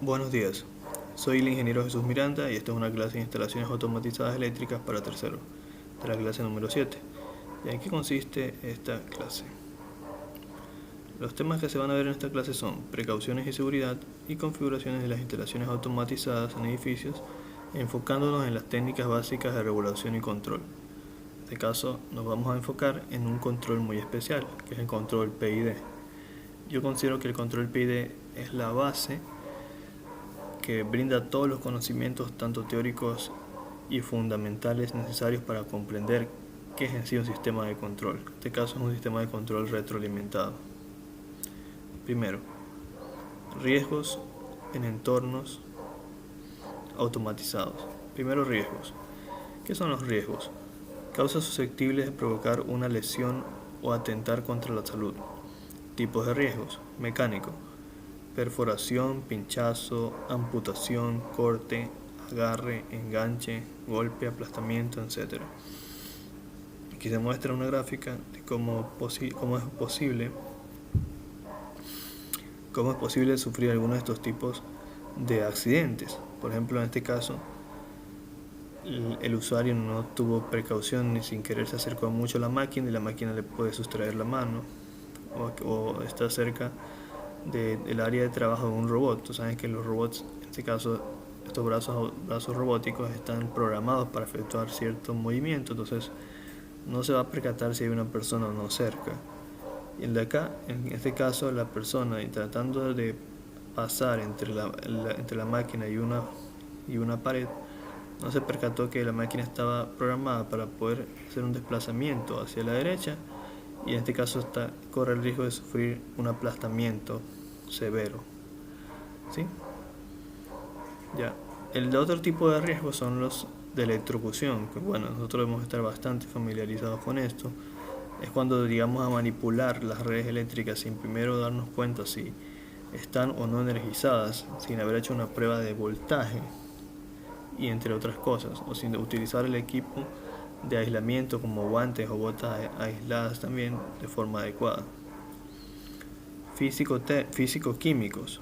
Buenos días, soy el ingeniero Jesús Miranda y esta es una clase de instalaciones automatizadas eléctricas para terceros, de la clase número 7. ¿Y en qué consiste esta clase? Los temas que se van a ver en esta clase son precauciones y seguridad y configuraciones de las instalaciones automatizadas en edificios, enfocándonos en las técnicas básicas de regulación y control. En este caso nos vamos a enfocar en un control muy especial, que es el control PID. Yo considero que el control PID es la base que brinda todos los conocimientos, tanto teóricos y fundamentales, necesarios para comprender qué es en sí un sistema de control. En este caso es un sistema de control retroalimentado. Primero, riesgos en entornos automatizados. Primero, riesgos. ¿Qué son los riesgos? Causas susceptibles de provocar una lesión o atentar contra la salud. Tipos de riesgos. Mecánico: perforación, pinchazo, amputación, corte, agarre, enganche, golpe, aplastamiento, etc. Aquí se muestra una gráfica de cómo es posible sufrir alguno de estos tipos de accidentes. Por ejemplo, en este caso, el usuario no tuvo precaución ni sin querer se acercó mucho a la máquina y la máquina le puede sustraer la mano, o está cerca del área de trabajo de un robot. Tú sabes que los robots, en este caso estos brazos robóticos, están programados para efectuar ciertos movimientos, entonces no se va a percatar si hay una persona o no cerca. Y el de acá, en este caso, la persona tratando de pasar entre la máquina y una pared, no se percató que la máquina estaba programada para poder hacer un desplazamiento hacia la derecha, y en este caso corre el riesgo de sufrir un aplastamiento severo. ¿Sí? Ya. El otro tipo de riesgos son los de electrocución, que bueno, nosotros debemos estar bastante familiarizados con esto. Es cuando llegamos a manipular las redes eléctricas sin primero darnos cuenta si están o no energizadas, sin haber hecho una prueba de voltaje, y entre otras cosas, o sin utilizar el equipo de aislamiento como guantes o botas aisladas también de forma adecuada. Físico-químicos: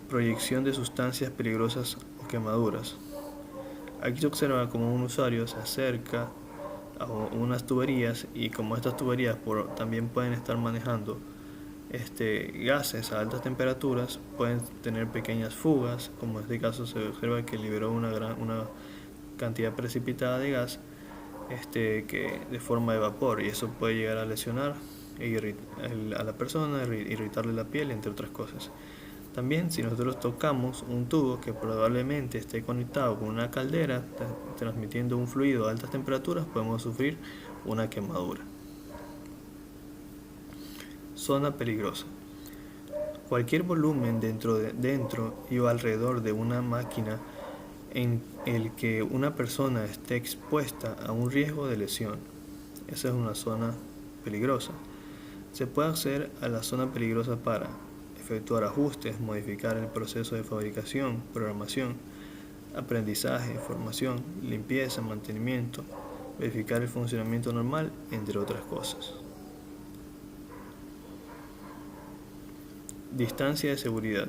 proyección de sustancias peligrosas o quemaduras. Aquí se observa como un usuario se acerca a unas tuberías, y como estas tuberías también pueden estar manejando gases a altas temperaturas, pueden tener pequeñas fugas, como en este caso se observa que liberó una cantidad precipitada de gas que de forma de vapor, y eso puede llegar a lesionar a la persona, irritarle la piel, entre otras cosas. También, si nosotros tocamos un tubo que probablemente esté conectado con una caldera transmitiendo un fluido a altas temperaturas, podemos sufrir una quemadura. Zona peligrosa: cualquier volumen dentro y o alrededor de una máquina en el que una persona esté expuesta a un riesgo de lesión. Esa es una zona peligrosa. Se puede acceder a la zona peligrosa para efectuar ajustes, modificar el proceso de fabricación, programación, aprendizaje, formación, limpieza, mantenimiento, verificar el funcionamiento normal, entre otras cosas. Distancia de seguridad.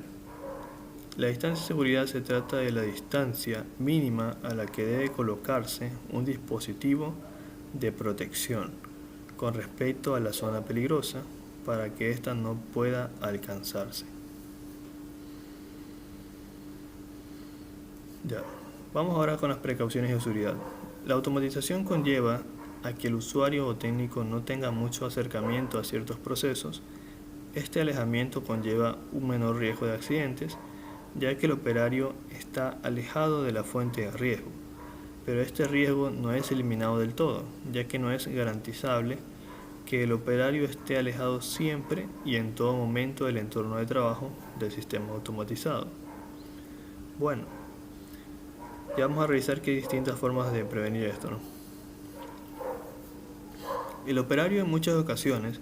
La distancia de seguridad se trata de la distancia mínima a la que debe colocarse un dispositivo de protección con respecto a la zona peligrosa para que ésta no pueda alcanzarse. Ya. Vamos ahora con las precauciones de seguridad. La automatización conlleva a que el usuario o técnico no tenga mucho acercamiento a ciertos procesos. Este alejamiento conlleva un menor riesgo de accidentes, ya que el operario está alejado de la fuente de riesgo, pero este riesgo no es eliminado del todo, ya que no es garantizable que el operario esté alejado siempre y en todo momento del entorno de trabajo del sistema automatizado. Bueno, ya vamos a revisar que hay distintas formas de prevenir esto, ¿no? El operario en muchas ocasiones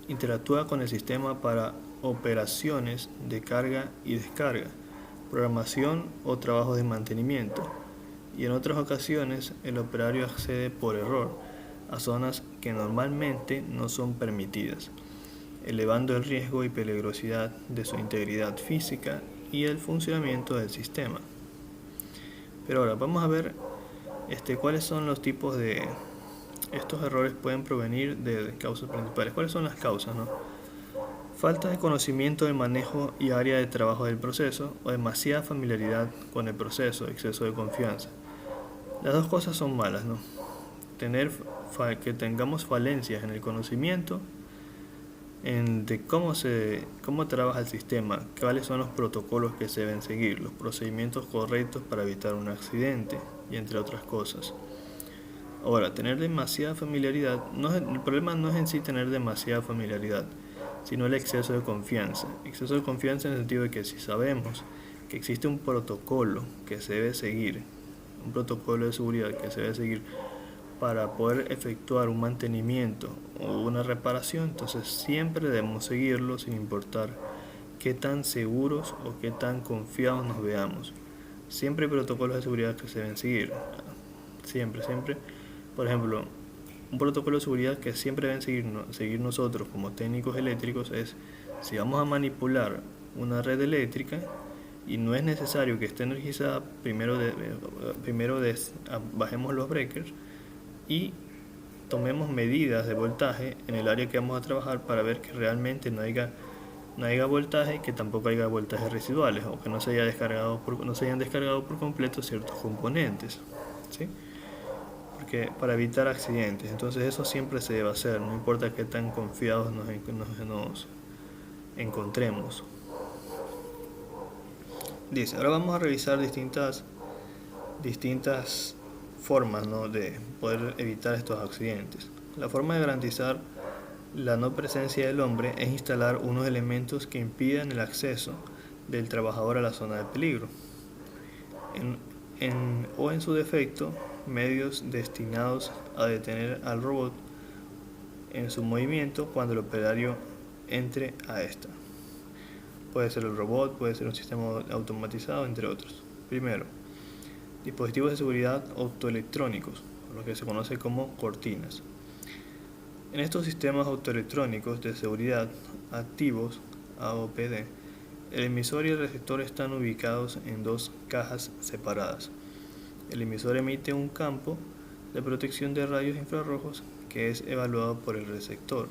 interactúa con el sistema para operaciones de carga y descarga, programación o trabajos de mantenimiento, y en otras ocasiones el operario accede por error a zonas que normalmente no son permitidas, elevando el riesgo y peligrosidad de su integridad física y el funcionamiento del sistema. Pero ahora vamos a ver cuáles son los tipos de estos errores. Pueden provenir de causas principales. ¿Cuáles son las causas, no? Falta de conocimiento del manejo y área de trabajo del proceso, o demasiada familiaridad con el proceso, exceso de confianza. Las dos cosas son malas, ¿no? Que tengamos falencias en el conocimiento de cómo trabaja el sistema, cuáles son los protocolos que se deben seguir, los procedimientos correctos para evitar un accidente, y entre otras cosas. Ahora, tener demasiada familiaridad, el problema no es en sí tener demasiada familiaridad, sino el exceso de confianza. Exceso de confianza en el sentido de que si sabemos que existe un protocolo que se debe seguir, un protocolo de seguridad que se debe seguir para poder efectuar un mantenimiento o una reparación, entonces siempre debemos seguirlo sin importar qué tan seguros o qué tan confiados nos veamos. Siempre hay protocolos de seguridad que se deben seguir. Siempre. Por ejemplo, un protocolo de seguridad que siempre deben seguir nosotros como técnicos eléctricos es: si vamos a manipular una red eléctrica y no es necesario que esté energizada, primero bajemos los breakers y tomemos medidas de voltaje en el área que vamos a trabajar para ver que realmente no haya voltaje y que tampoco haya voltajes residuales, o que no se hayan descargado por completo ciertos componentes, ¿sí? Porque para evitar accidentes. Entonces eso siempre se debe hacer, no importa qué tan confiados nos encontremos. Dice, ahora vamos a revisar distintas formas, ¿no?, de poder evitar estos accidentes. La forma de garantizar la no presencia del hombre es instalar unos elementos que impidan el acceso del trabajador a la zona de peligro, o en su defecto, medios destinados a detener al robot en su movimiento cuando el operario entre a esta. Puede ser el robot, puede ser un sistema automatizado, entre otros. Primero, dispositivos de seguridad optoelectrónicos, lo que se conoce como cortinas. En estos sistemas optoelectrónicos de seguridad activos, AOPD, el emisor y el receptor están ubicados en dos cajas separadas. El emisor emite un campo de protección de rayos infrarrojos que es evaluado por el receptor.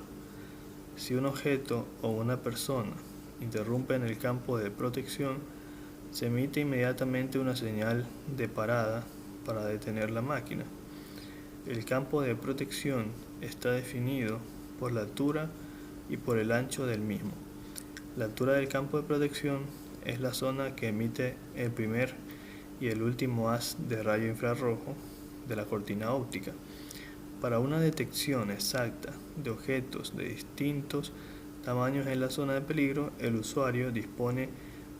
Si un objeto o una persona interrumpe en el campo de protección, se emite inmediatamente una señal de parada para detener la máquina. El campo de protección está definido por la altura y por el ancho del mismo. La altura del campo de protección es la zona que emite el primer y el último haz de rayo infrarrojo de la cortina óptica. Para una detección exacta de objetos de distintos tamaños en la zona de peligro, el usuario dispone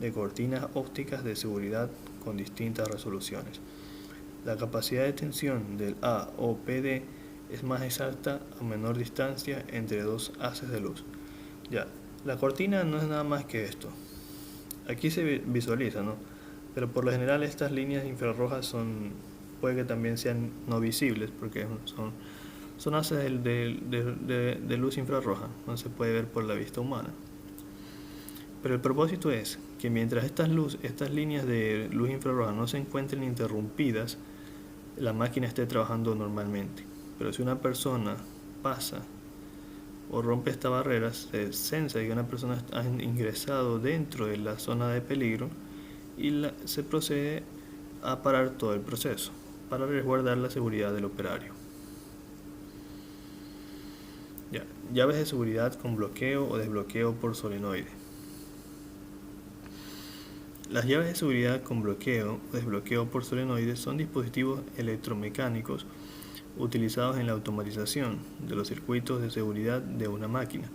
de cortinas ópticas de seguridad con distintas resoluciones. La capacidad de detención del AOPD es más exacta a menor distancia entre dos haces de luz. Ya, la cortina no es nada más que esto. Aquí se visualiza, ¿no? Pero por lo general estas líneas infrarrojas puede que también sean no visibles, porque son haces de luz infrarroja, no se puede ver por la vista humana. Pero el propósito es que mientras estas líneas de luz infrarroja no se encuentren interrumpidas, la máquina esté trabajando normalmente. Pero si una persona pasa o rompe esta barrera, se sensa que una persona ha ingresado dentro de la zona de peligro y se procede a parar todo el proceso para resguardar la seguridad del operario. Llaves de seguridad con bloqueo o desbloqueo por solenoide. Las llaves de seguridad con bloqueo o desbloqueo por solenoide son dispositivos electromecánicos utilizados en la automatización de los circuitos de seguridad de una máquina.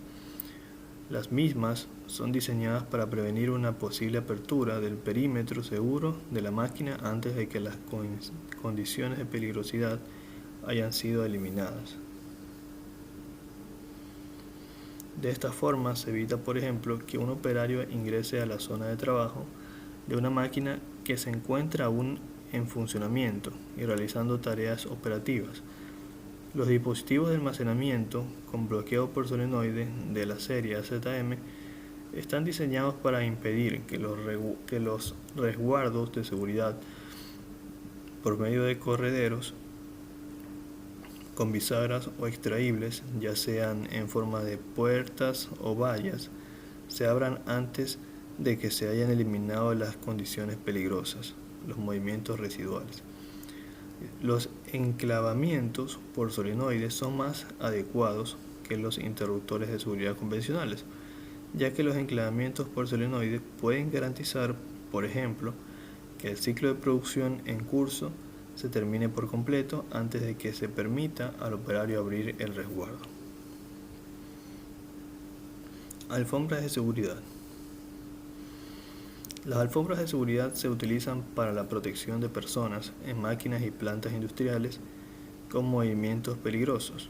Las mismas son diseñadas para prevenir una posible apertura del perímetro seguro de la máquina antes de que las condiciones de peligrosidad hayan sido eliminadas. De esta forma se evita, por ejemplo, que un operario ingrese a la zona de trabajo de una máquina que se encuentra aún en funcionamiento y realizando tareas operativas. Los dispositivos de almacenamiento con bloqueo por solenoide de la serie AZM Están diseñados para impedir que los resguardos de seguridad por medio de correderos con bisagras o extraíbles, ya sean en forma de puertas o vallas, se abran antes de que se hayan eliminado las condiciones peligrosas, los movimientos residuales. Los enclavamientos por solenoides son más adecuados que los interruptores de seguridad convencionales, ya que los enclavamientos por solenoides pueden garantizar, por ejemplo, que el ciclo de producción en curso se termine por completo antes de que se permita al operario abrir el resguardo. Alfombras de seguridad. Las alfombras de seguridad se utilizan para la protección de personas en máquinas y plantas industriales con movimientos peligrosos.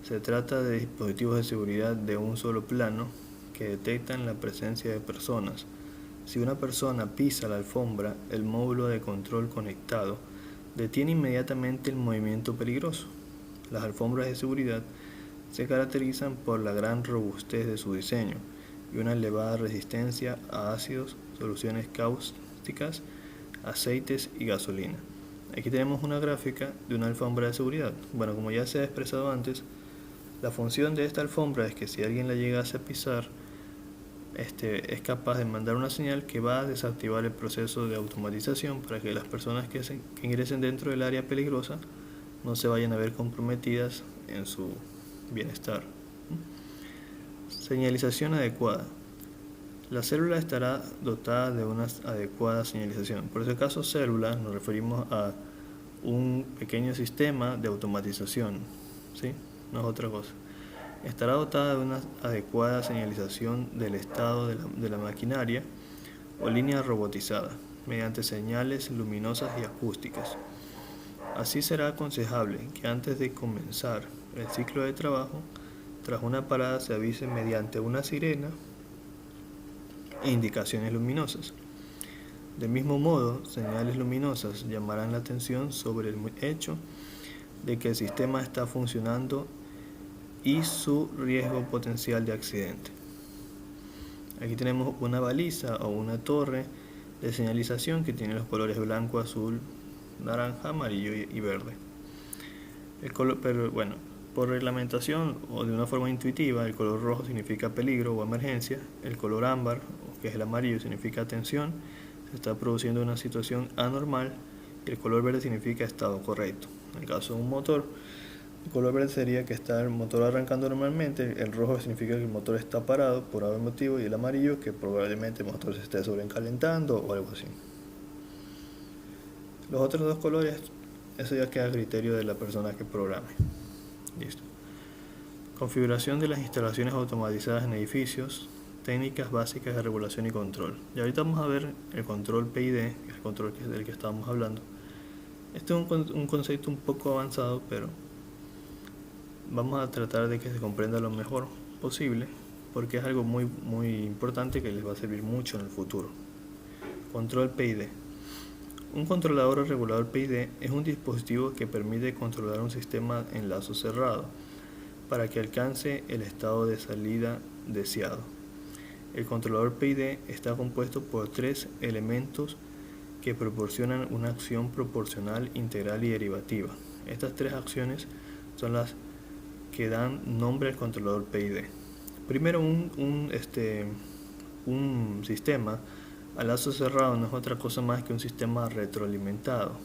Se trata de dispositivos de seguridad de un solo plano que detectan la presencia de personas. Si una persona pisa la alfombra, el módulo de control conectado detiene inmediatamente el movimiento peligroso. Las alfombras de seguridad se caracterizan por la gran robustez de su diseño y una elevada resistencia a ácidos, soluciones cáusticas, aceites y gasolina. Aquí tenemos una gráfica de una alfombra de seguridad. Bueno, como ya se ha expresado antes, la función de esta alfombra es que si alguien la llegase a pisar, es capaz de mandar una señal que va a desactivar el proceso de automatización para que las personas que ingresen dentro del área peligrosa no se vayan a ver comprometidas en su bienestar. Señalización adecuada. La célula estará dotada de una adecuada señalización. Por ese caso, célula nos referimos a un pequeño sistema de automatización, ¿sí? No es otra cosa. Estará dotada de una adecuada señalización del estado de la maquinaria o línea robotizada, mediante señales luminosas y acústicas. Así será aconsejable que antes de comenzar el ciclo de trabajo, tras una parada se avise mediante una sirena e indicaciones luminosas. Del mismo modo, señales luminosas llamarán la atención sobre el hecho de que el sistema está funcionando y su riesgo potencial de accidente. Aquí tenemos una baliza o una torre de señalización que tiene los colores blanco, azul, naranja, amarillo y verde. Por reglamentación o de una forma intuitiva, el color rojo significa peligro o emergencia, el color ámbar, que es el amarillo, significa atención, se está produciendo una situación anormal, y el color verde significa estado correcto. En el caso de un motor, el color verde sería que está el motor arrancando normalmente, el rojo significa que el motor está parado por algún motivo y el amarillo que probablemente el motor se esté sobrecalentando o algo así. Los otros dos colores, eso ya queda a criterio de la persona que programe. Listo. Configuración de las instalaciones automatizadas en edificios, técnicas básicas de regulación y control. Y ahorita vamos a ver el control PID, que es el control del que estábamos hablando. Este es un concepto un poco avanzado, pero vamos a tratar de que se comprenda lo mejor posible, porque es algo muy importante que les va a servir mucho en el futuro. Control PID. Un controlador o regulador PID es un dispositivo que permite controlar un sistema en lazo cerrado para que alcance el estado de salida deseado. El controlador PID está compuesto por tres elementos que proporcionan una acción proporcional, integral y derivativa. Estas tres acciones son las que dan nombre al controlador PID. Primero, un sistema a lazo cerrado no es otra cosa más que un sistema retroalimentado,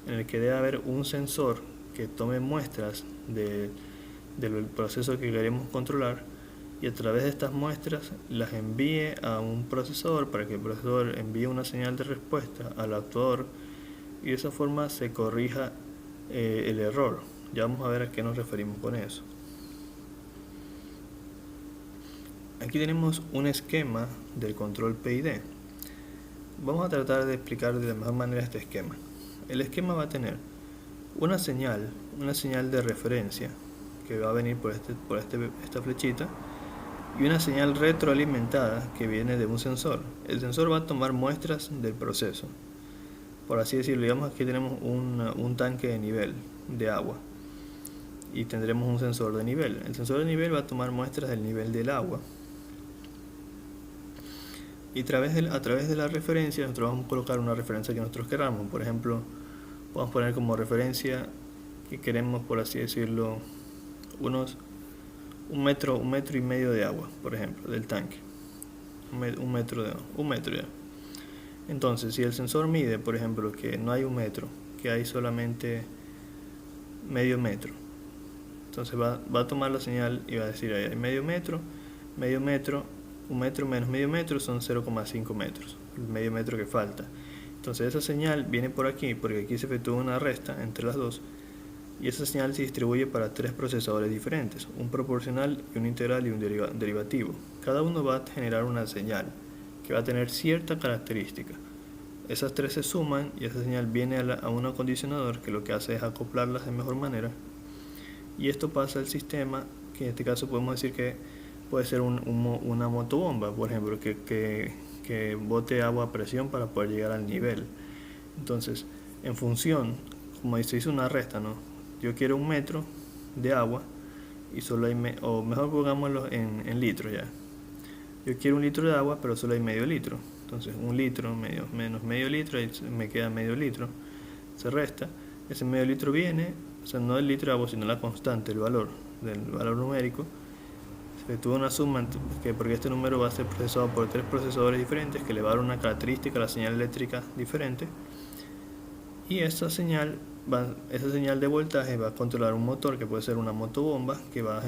en el que debe haber un sensor que tome muestras del proceso que queremos controlar y a través de estas muestras las envíe a un procesador para que el procesador envíe una señal de respuesta al actuador y de esa forma se corrija el error. Ya vamos a ver a qué nos referimos con eso. Aquí tenemos un esquema del control PID. Vamos a tratar de explicar de la mejor manera este esquema. El esquema va a tener una señal de referencia que va a venir por esta flechita y una señal retroalimentada que viene de un sensor. El sensor va a tomar muestras del proceso. Por así decirlo, digamos que aquí tenemos un tanque de nivel de agua y tendremos un sensor de nivel. El sensor de nivel va a tomar muestras del nivel del agua Y a través de la referencia nosotros vamos a colocar una referencia que nosotros queramos. Por ejemplo, podemos poner como referencia que queremos, por así decirlo, unos un metro y medio de agua, por ejemplo, del tanque. Un metro ya. Entonces, si el sensor mide, por ejemplo, que no hay un metro, que hay solamente medio metro, entonces va a tomar la señal y va a decir ahí hay medio metro, un metro menos medio metro son 0,5 metros, el medio metro que falta. Entonces esa señal viene por aquí, porque aquí se efectúa una resta entre las dos, y esa señal se distribuye para tres procesadores diferentes, un proporcional y un integral y un derivativo. Cada uno va a generar una señal que va a tener cierta característica. Esas tres se suman y esa señal viene a un acondicionador que lo que hace es acoplarlas de mejor manera, y esto pasa al sistema, que en este caso podemos decir que puede ser una motobomba, por ejemplo, que bote agua a presión para poder llegar al nivel. Entonces, en función, como se hizo una resta, ¿no? Yo quiero un metro de agua y solo hay, o mejor pongámoslo en litros ya. Yo quiero un litro de agua, pero solo hay medio litro. Entonces, un litro menos medio litro, y me queda medio litro. Se resta. Ese medio litro viene, o sea, no el litro de agua, sino la constante, el valor numérico. Se tuvo una suma, porque este número va a ser procesado por tres procesadores diferentes que le va a dar una característica a la señal eléctrica diferente. Y esa señal de voltaje va a controlar un motor que puede ser una motobomba que va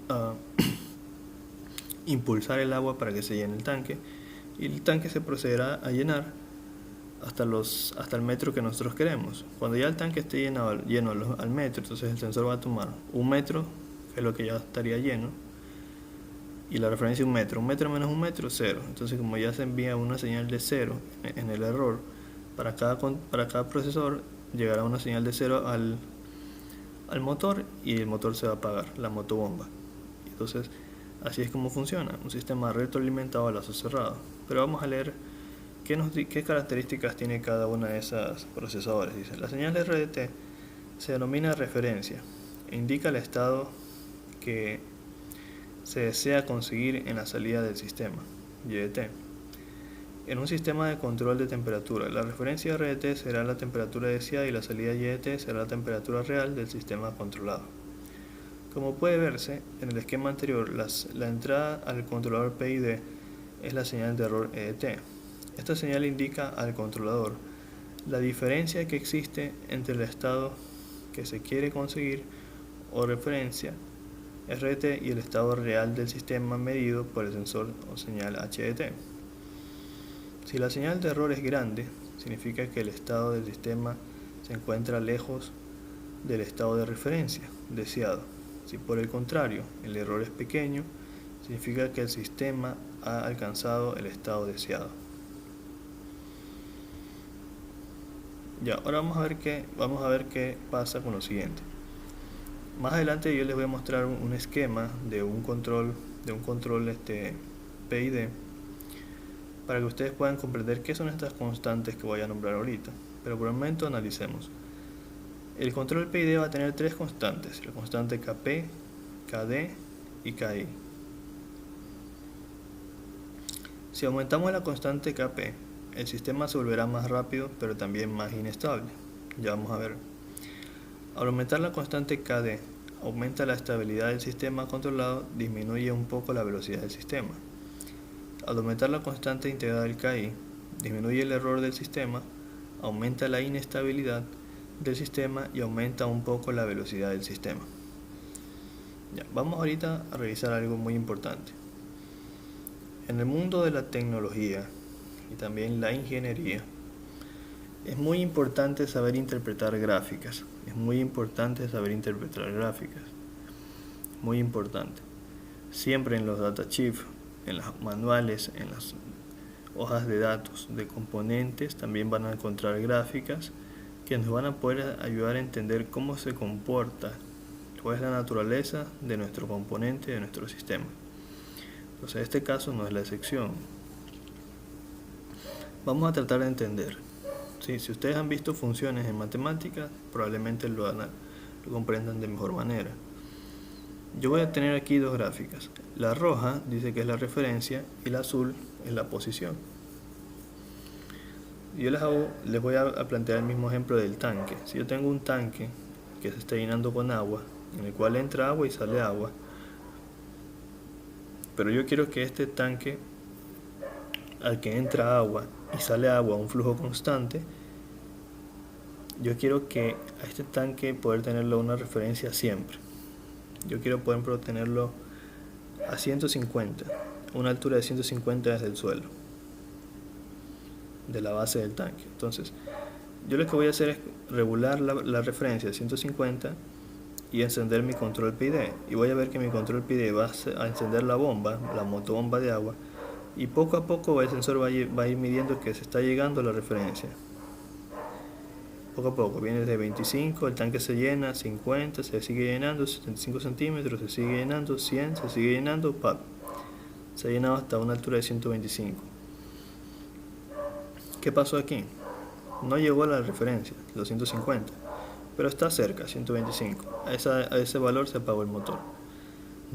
a impulsar el agua para que se llene el tanque, y el tanque se procederá a llenar hasta el metro que nosotros queremos. Cuando ya el tanque esté lleno al metro, entonces el sensor va a tomar un metro, que es lo que ya estaría lleno, y la referencia un metro menos un metro, 0. Entonces, como ya se envía una señal de 0 en el error, para cada procesador llegará una señal de 0 al motor, y el motor se va a apagar, la motobomba. Entonces, así es como funciona, un sistema retroalimentado a lazo cerrado. Pero vamos a leer qué características tiene cada una de esas procesadores. Dice, la señal RDT se denomina referencia e indica el estado que se desea conseguir en la salida del sistema, YT. En un sistema de control de temperatura, la referencia RDT será la temperatura deseada y la salida YT será la temperatura real del sistema controlado. Como puede verse en el esquema anterior, la entrada al controlador PID es la señal de error EDT. Esta señal indica al controlador la diferencia que existe entre el estado que se quiere conseguir o referencia RDT y el estado real del sistema medido por el sensor o señal HDT. Si la señal de error es grande, significa que el estado del sistema se encuentra lejos del estado de referencia deseado. Si por el contrario el error es pequeño, significa que el sistema ha alcanzado el estado deseado. Ya, ahora vamos a ver qué pasa con lo siguiente. Más adelante yo les voy a mostrar un esquema de un control PID, para que ustedes puedan comprender qué son estas constantes que voy a nombrar ahorita. Pero por el momento analicemos. El control PID va a tener tres constantes, la constante Kp, Kd y Ki. Si aumentamos la constante Kp, el sistema se volverá más rápido, pero también más inestable. Ya vamos a ver. Al aumentar la constante Kd, aumenta la estabilidad del sistema controlado, disminuye un poco la velocidad del sistema. Al aumentar la constante integral Ki, disminuye el error del sistema, aumenta la inestabilidad del sistema y aumenta un poco la velocidad del sistema. Ya, vamos ahorita a revisar algo muy importante. En el mundo de la tecnología y también la ingeniería, es muy importante saber interpretar gráficas. Muy importante. Siempre en los datasheets, en los manuales, en las hojas de datos de componentes, también van a encontrar gráficas que nos van a poder ayudar a entender cómo se comporta, cuál es la naturaleza de nuestro componente, de nuestro sistema. Entonces, este caso no es la excepción. Vamos a tratar de entender. Sí, si ustedes han visto funciones en matemáticas, probablemente lo comprendan de mejor manera. Yo voy a tener aquí dos gráficas. La roja dice que es la referencia y la azul es la posición. Yo les voy a plantear el mismo ejemplo del tanque. Si yo tengo un tanque que se está llenando con agua, en el cual entra agua y sale agua, pero yo quiero que este tanque, al que entra agua y sale agua a un flujo constante, yo quiero que a este tanque poder tenerlo a una referencia siempre. Yo quiero poder tenerlo a 150, una altura de 150 desde el suelo, de la base del tanque. Entonces, yo lo que voy a hacer es regular la referencia de 150 y encender mi control PID. Y voy a ver que mi control PID va a encender la bomba, la motobomba de agua, y poco a poco el sensor va a ir midiendo que se está llegando a la referencia. Poco a poco, viene de 25, el tanque se llena, 50, se sigue llenando, 75 centímetros, se sigue llenando, 100, se sigue llenando, ¡pap! Se ha llenado hasta una altura de 125. ¿Qué pasó aquí? No llegó a la referencia, los 150, pero está cerca, 125. A ese valor se apagó el motor.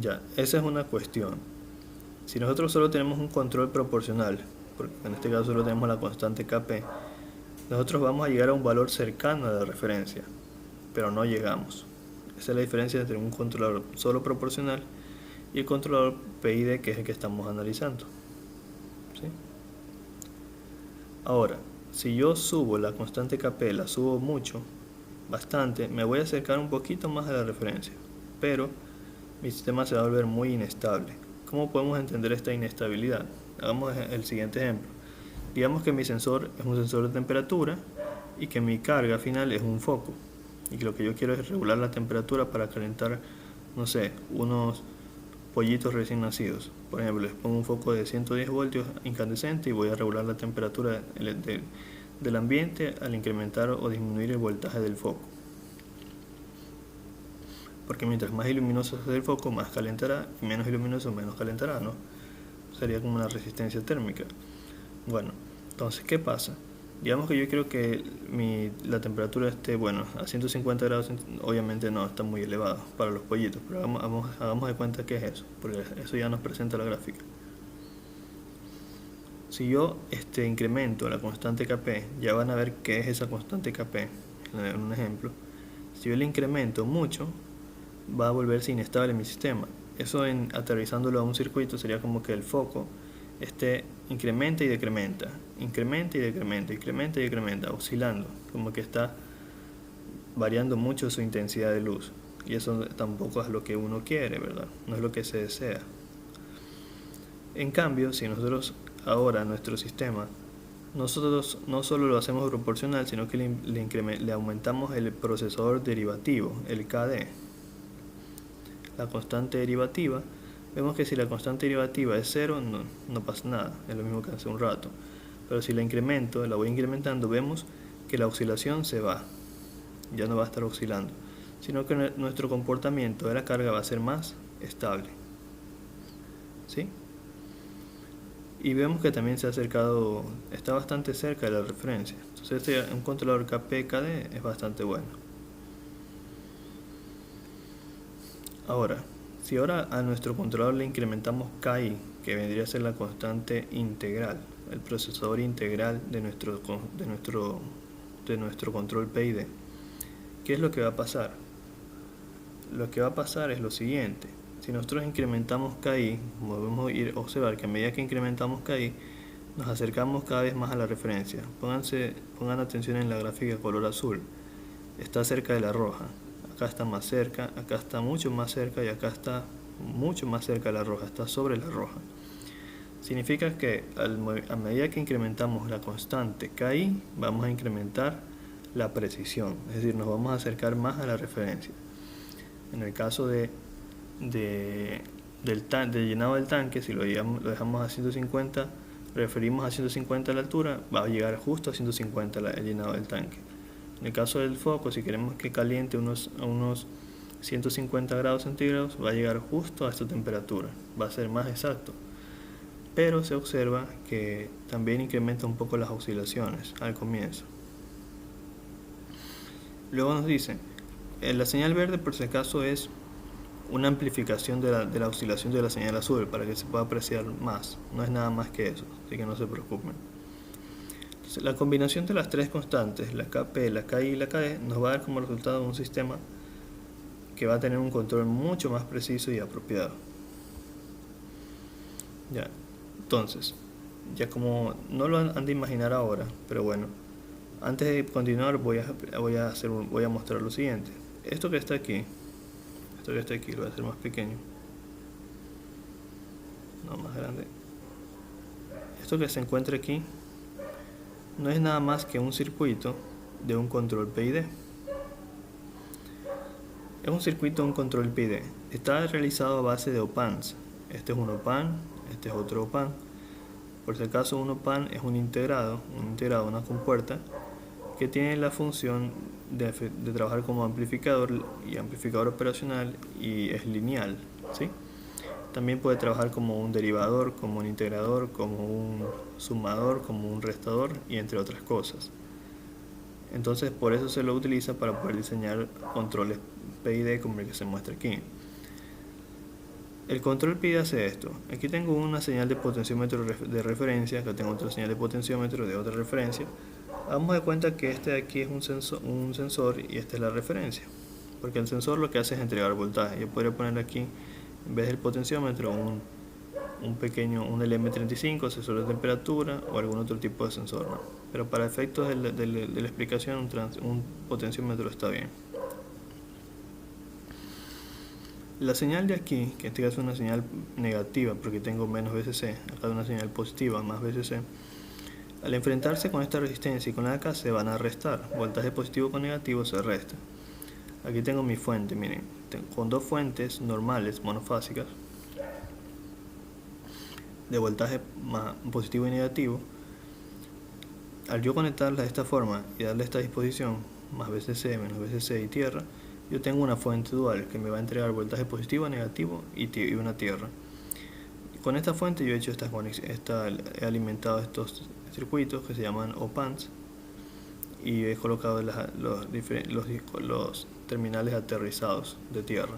Ya, esa es una cuestión. Si nosotros solo tenemos un control proporcional, porque en este caso solo tenemos la constante Kp, nosotros vamos a llegar a un valor cercano a la referencia, pero no llegamos. Esa es la diferencia entre un controlador solo proporcional y el controlador PID, que es el que estamos analizando. ¿Sí? Ahora, si yo subo la constante Kp, la subo mucho, bastante, me voy a acercar un poquito más a la referencia, pero mi sistema se va a volver muy inestable. ¿Cómo podemos entender esta inestabilidad? Hagamos el siguiente ejemplo. Digamos que mi sensor es un sensor de temperatura y que mi carga final es un foco, y que lo que yo quiero es regular la temperatura para calentar, no sé, unos pollitos recién nacidos. Por ejemplo, les pongo un foco de 110 voltios incandescente y voy a regular la temperatura del ambiente al incrementar o disminuir el voltaje del foco, porque mientras más luminoso sea el foco, más calentará, y menos luminoso, menos calentará, ¿no? Sería como una resistencia térmica. Bueno, entonces, ¿qué pasa? Digamos que yo quiero que la temperatura esté, bueno, a 150 grados, obviamente no, está muy elevado para los pollitos, pero hagamos de cuenta que es eso, porque eso ya nos presenta la gráfica. Si yo incremento la constante Kp, ya van a ver qué es esa constante Kp, en un ejemplo. Si yo le incremento mucho, va a volverse inestable mi sistema. Eso, aterrizándolo a un circuito, sería como que el foco incrementa y decrementa, incrementa y decrementa, incrementa y decrementa, oscilando, como que está variando mucho su intensidad de luz, y eso tampoco es lo que uno quiere, ¿verdad? No es lo que se desea. En cambio, si nosotros ahora nuestro sistema, nosotros no solo lo hacemos proporcional, sino que le aumentamos el procesador derivativo, el KD, la constante derivativa. Vemos que si la constante derivativa es 0, no pasa nada, es lo mismo que hace un rato. Pero si la incremento, la voy incrementando, vemos que la oscilación se va, ya no va a estar oscilando, sino que nuestro comportamiento de la carga va a ser más estable. ¿Sí? Y vemos que también se ha acercado, está bastante cerca de la referencia. Entonces un controlador Kp-Kd es bastante bueno. Ahora, si ahora a nuestro controlador le incrementamos Ki, que vendría a ser la constante integral, el procesador integral de nuestro control PID, ¿qué es lo que va a pasar? Lo que va a pasar es lo siguiente. Si nosotros incrementamos Ki, podemos observar que a medida que incrementamos Ki, nos acercamos cada vez más a la referencia. Pongan atención en la gráfica de color azul. Está cerca de la roja. Acá está más cerca, acá está mucho más cerca y acá está mucho más cerca de la roja, está sobre la roja. Significa que a medida que incrementamos la constante Ki, vamos a incrementar la precisión, es decir, nos vamos a acercar más a la referencia. En el caso de llenado del tanque, si lo dejamos a 150, referimos a 150 la altura, va a llegar justo a 150 el llenado del tanque. En el caso del foco, si queremos que caliente a unos 150 grados centígrados, va a llegar justo a esta temperatura, va a ser más exacto. Pero se observa que también incrementa un poco las oscilaciones al comienzo. Luego nos dice, la señal verde por si acaso es una amplificación de la oscilación de la señal azul para que se pueda apreciar más. No es nada más que eso, así que no se preocupen. Entonces, la combinación de las tres constantes, la Kp, la Ki y la Ke, nos va a dar como resultado un sistema que va a tener un control mucho más preciso y apropiado. Ya, entonces, ya como no lo han de imaginar ahora, pero bueno, antes de continuar voy a mostrar lo siguiente. Esto que está aquí lo voy a hacer más pequeño, no más grande. Esto que se encuentra aquí no es nada más que un circuito de un control PID. Es un circuito de un control PID. Está realizado a base de OP-Amps. Este es un OP-Amp, este es otro OP-Amp. Por si acaso, un OP-Amp es un integrado, una compuerta que tiene la función de trabajar como amplificador y amplificador operacional, y es lineal, ¿sí? También puede trabajar como un derivador, como un integrador, como un sumador, como un restador, y entre otras cosas. Entonces, por eso se lo utiliza para poder diseñar controles PID como el que se muestra aquí. El control PID hace esto. Aquí tengo una señal de potenciómetro de referencia, acá tengo otra señal de potenciómetro de otra referencia. Hagamos de cuenta que este de aquí es un sensor y esta es la referencia, porque el sensor lo que hace es entregar voltaje. Yo podría poner aquí, en vez del potenciómetro, un LM35, sensor de temperatura, o algún otro tipo de sensor, ¿no? Pero para efectos de la explicación, un potenciómetro está bien. La señal de aquí, que en este caso es una señal negativa porque tengo menos VCC, acá una señal positiva más VCC, al enfrentarse con esta resistencia y con la de acá se van a restar. Voltaje positivo con negativo se resta. Aquí tengo mi fuente, miren, con dos fuentes normales monofásicas de voltaje positivo y negativo. Al yo conectarlas de esta forma y darle esta disposición, más VCC, menos VCC y tierra, yo tengo una fuente dual que me va a entregar voltaje positivo, negativo y una tierra. Con esta fuente yo he hecho he alimentado estos circuitos que se llaman OP-Amps y he colocado los terminales aterrizados de tierra.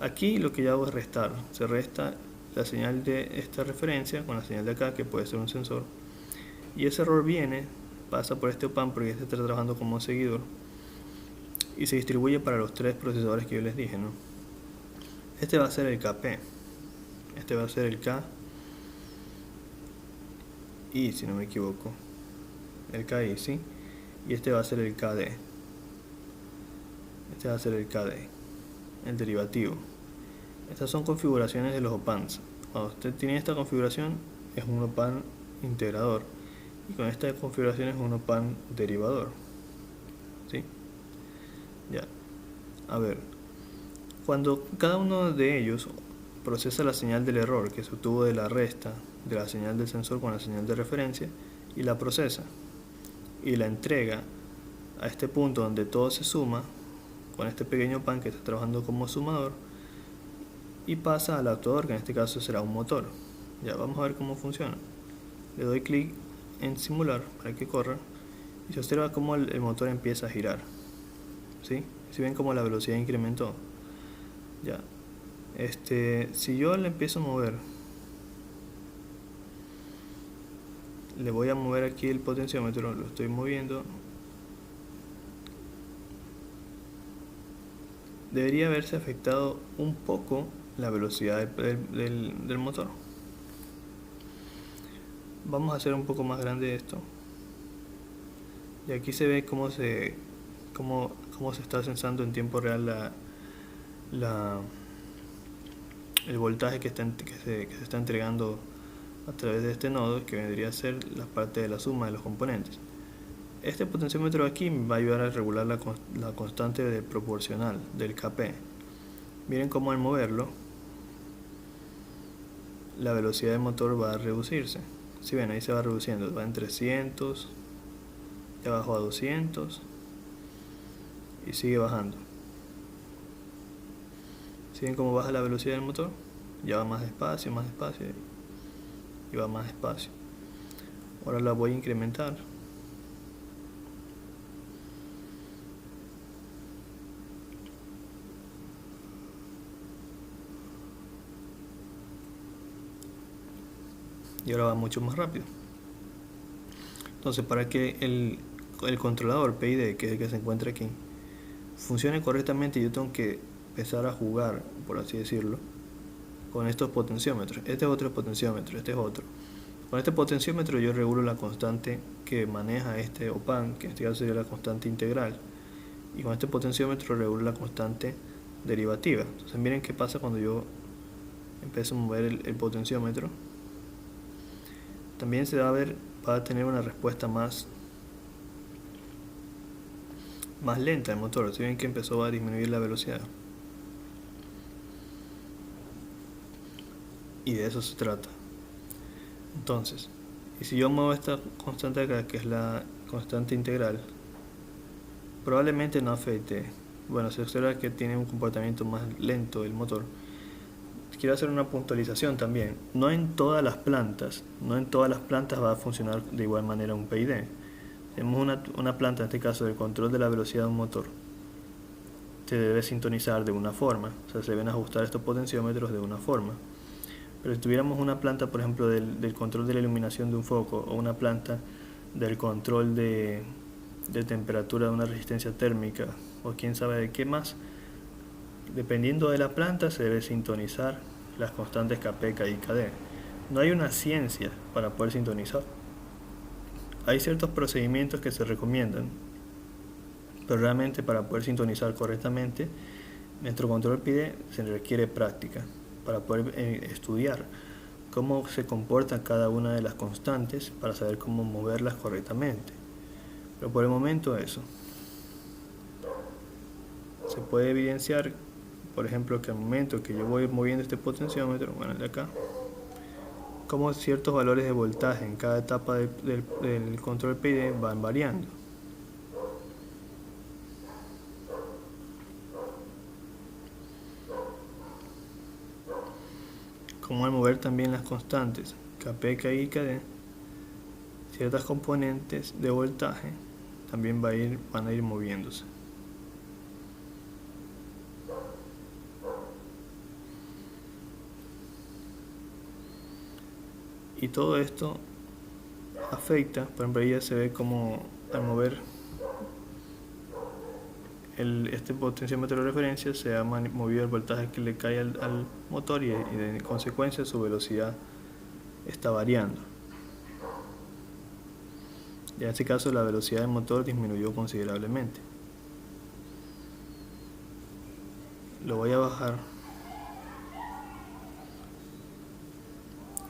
Aquí lo que yo hago es restar. Se resta la señal de esta referencia con la señal de acá, que puede ser un sensor, y ese error pasa por este OP-Amp porque este está trabajando como seguidor y se distribuye para los tres procesadores que yo les dije, ¿no? Este va a ser el KP, este va a ser el K, y si no me equivoco, el KI, ¿sí? Y este va a ser el KD. Este va a ser el KD, el derivativo. Estas son configuraciones de los OP-Amps. Cuando usted tiene esta configuración, es un OP-Amp integrador, y con esta configuración es un OP-Amp derivador, ¿sí? Ya. A ver, cuando cada uno de ellos procesa la señal del error que se obtuvo de la resta de la señal del sensor con la señal de referencia, y la procesa y la entrega a este punto donde todo se suma con este pequeño pan que está trabajando como sumador, y pasa al actuador, que en este caso será un motor. Ya, vamos a ver cómo funciona. Le doy clic en simular para que corra y se observa cómo el motor empieza a girar, ¿sí? Si ven cómo la velocidad incrementó. Ya, si yo le empiezo a mover, le voy a mover aquí el potenciómetro, lo estoy moviendo, debería haberse afectado un poco la velocidad del motor. Vamos a hacer un poco más grande esto, y aquí se ve cómo se está sensando en tiempo real el voltaje que se está entregando a través de este nodo, que vendría a ser la parte de la suma de los componentes. Este potenciómetro aquí me va a ayudar a regular la constante proporcional del Kp. Miren cómo al moverlo, la velocidad del motor va a reducirse. Si ven, ahí se va reduciendo, va en 300, ya bajó a 200 y sigue bajando. Si ven cómo baja la velocidad del motor, ya va más despacio y va más despacio. Ahora la voy a incrementar. y ahora va mucho más rápido. Entonces, para que el controlador PID, que es el que se encuentra aquí, funcione correctamente, yo tengo que empezar a jugar, por así decirlo, con estos potenciómetros. Este es otro potenciómetro, este es otro. Con este potenciómetro yo regulo la constante que maneja este OPAN, que en este caso sería la constante integral. Y con este potenciómetro regulo la constante derivativa. Entonces miren qué pasa cuando yo empiezo a mover el potenciómetro. También se va a tener una respuesta más lenta el motor. Si ven que empezó a disminuir la velocidad. Y de eso se trata. Entonces, y si yo muevo esta constante acá, que es la constante integral, probablemente no afecte. Bueno, se observa que tiene un comportamiento más lento el motor. Quiero hacer una puntualización también. No en todas las plantas va a funcionar de igual manera un PID. Tenemos una planta, en este caso, de control de la velocidad de un motor. Se debe sintonizar de una forma, o sea, se deben ajustar estos potenciómetros de una forma. Pero si tuviéramos una planta, por ejemplo, del control de la iluminación de un foco, o una planta del control de temperatura de una resistencia térmica, o quién sabe de qué más, dependiendo de la planta se debe sintonizar las constantes Kp, Ki y Kd. No hay una ciencia para poder sintonizar. Hay ciertos procedimientos que se recomiendan, pero realmente para poder sintonizar correctamente nuestro control PID se requiere práctica para poder estudiar cómo se comporta cada una de las constantes para saber cómo moverlas correctamente. Pero por el momento eso. Se puede evidenciar, por ejemplo, que al momento que yo voy moviendo este potenciómetro, bueno, el de acá, como ciertos valores de voltaje en cada etapa del control PID van variando. Como al mover también las constantes Kp, Ki y Kd, ciertas componentes de voltaje también van a ir moviéndose. Y todo esto afecta, por ejemplo, ahí ya se ve como al mover este potenciómetro de referencia se ha movido el voltaje que le cae al motor y de consecuencia su velocidad está variando. Y en este caso la velocidad del motor disminuyó considerablemente. Lo voy a bajar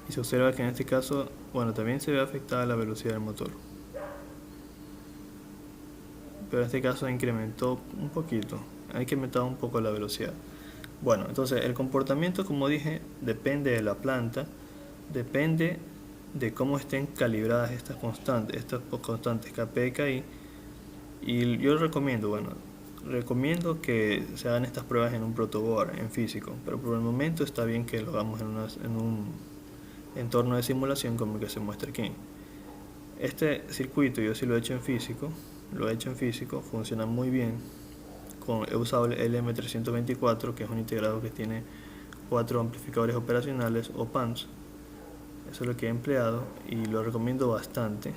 y se observa que en este caso, bueno, también se ve afectada la velocidad del motor, pero en este caso incrementó un poquito, ha incrementado un poco la velocidad. Bueno, entonces el comportamiento, como dije, depende de la planta, depende de cómo estén calibradas estas constantes Kp y Ki. Y yo recomiendo que se hagan estas pruebas en un protoboard, en físico, pero por el momento está bien que lo hagamos en un entorno de simulación como el que se muestra aquí. Este circuito yo sí lo he hecho en físico, funciona muy bien. He usado el LM324, que es un integrado que tiene 4 amplificadores operacionales o PAMs. Eso es lo que he empleado y lo recomiendo bastante.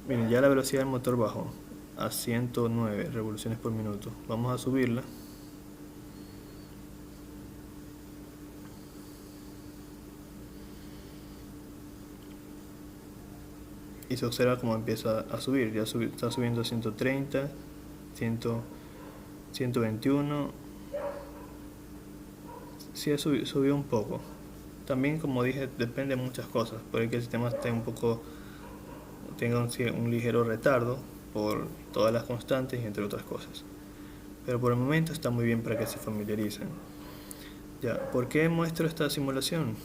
Miren, ya la velocidad del motor bajó a 109 revoluciones por minuto. Vamos a subirla. Y se observa cómo empieza a subir. Ya está subiendo a 130, 121. Sí, subió un poco. También, como dije, depende de muchas cosas. Puede que el sistema tenga un ligero retardo por todas las constantes y entre otras cosas. Pero por el momento está muy bien para que se familiaricen. Ya, ¿por qué muestro esta simulación?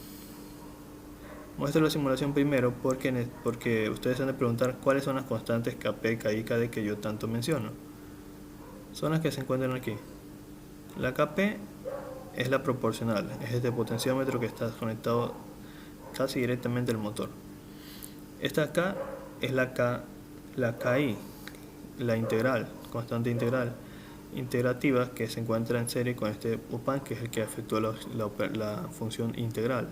Muestro la simulación primero porque ustedes han de preguntar cuáles son las constantes Kp, Ki y Kd que yo tanto menciono. Son las que se encuentran aquí. La Kp es la proporcional, es este potenciómetro que está conectado casi directamente al motor. Esta acá es la Ki, la integral, constante integral. integrativa que se encuentra en serie con este UPAN, que es el que efectúa la función integral.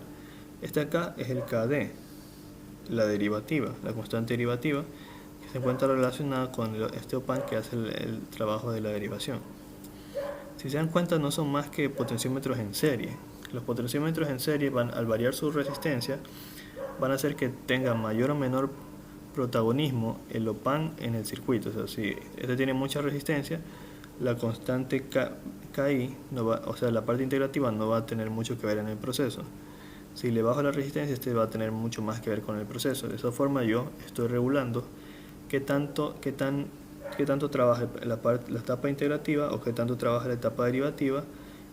Este acá es el KD, la derivativa, la constante derivativa, que se encuentra relacionada con este OPAN que hace el trabajo de la derivación. Si se dan cuenta, no son más que potenciómetros en serie. Los potenciómetros en serie al variar su resistencia, van a hacer que tenga mayor o menor protagonismo el OPAN en el circuito. O sea, si este tiene mucha resistencia, la constante KI, o sea, la parte integrativa no va a tener mucho que ver en el proceso. Si le bajo la resistencia, este va a tener mucho más que ver con el proceso. De esa forma yo estoy regulando qué tanto trabaja la etapa integrativa o qué tanto trabaja la etapa derivativa,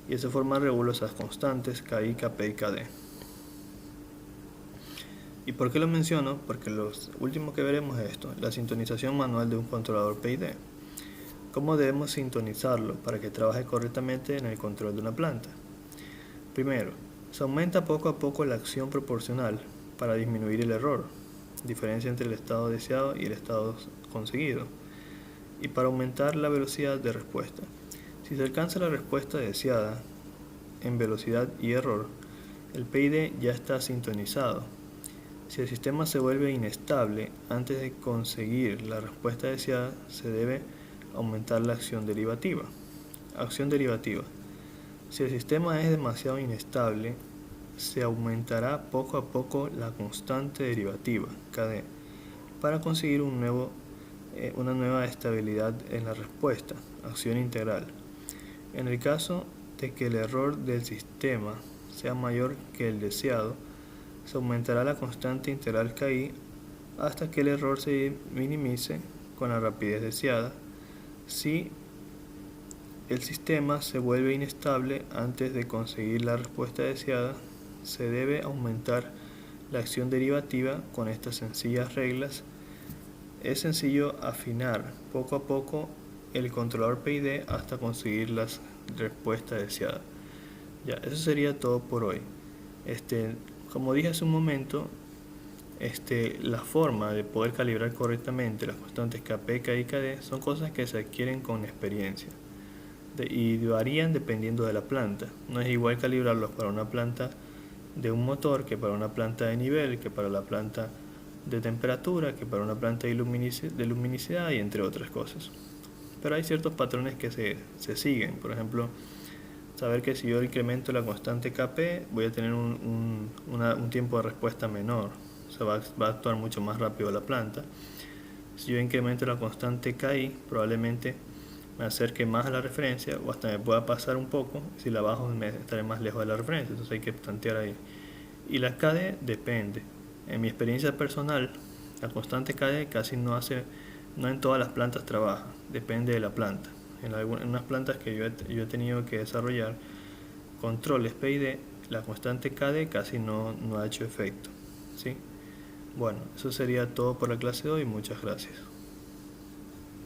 y de esa forma regulo esas constantes KI, KP y KD. ¿Y por qué lo menciono? Porque lo último que veremos es esto, la sintonización manual de un controlador PID. ¿Cómo debemos sintonizarlo para que trabaje correctamente en el control de una planta? Primero, se aumenta poco a poco la acción proporcional para disminuir el error, diferencia entre el estado deseado y el estado conseguido, y para aumentar la velocidad de respuesta. Si se alcanza la respuesta deseada en velocidad y error, el PID ya está sintonizado. Si el sistema se vuelve inestable antes de conseguir la respuesta deseada, se debe aumentar la acción derivativa. Acción derivativa. Si el sistema es demasiado inestable, se aumentará poco a poco la constante derivativa, KD, para conseguir una nueva estabilidad en la respuesta, acción integral. En el caso de que el error del sistema sea mayor que el deseado, se aumentará la constante integral KI hasta que el error se minimice con la rapidez deseada. Si el sistema se vuelve inestable antes de conseguir la respuesta deseada, se debe aumentar la acción derivativa con estas sencillas reglas. Es sencillo afinar poco a poco el controlador PID hasta conseguir la respuesta deseada. Ya, eso sería todo por hoy. Como dije hace un momento, la forma de poder calibrar correctamente las constantes KP, KI y KD son cosas que se adquieren con experiencia y varían dependiendo de la planta. No es igual calibrarlos para una planta de un motor que para una planta de nivel, que para la planta de temperatura, que para una planta de luminosidad y entre otras cosas. Pero hay ciertos patrones que se siguen. Por ejemplo, saber que si yo incremento la constante KP voy a tener un tiempo de respuesta menor, o sea, va a actuar mucho más rápido la planta. Si yo incremento la constante KI, probablemente me acerque más a la referencia o hasta me pueda pasar un poco. Si la bajo, me estaré más lejos de la referencia, entonces hay que tantear ahí. Y la KD depende. En mi experiencia personal, la constante KD casi no en todas las plantas trabaja, depende de la planta. En unas plantas que yo he tenido que desarrollar controles PID, la constante KD casi no ha hecho efecto, ¿sí? Bueno, eso sería todo por la clase de hoy. Muchas gracias.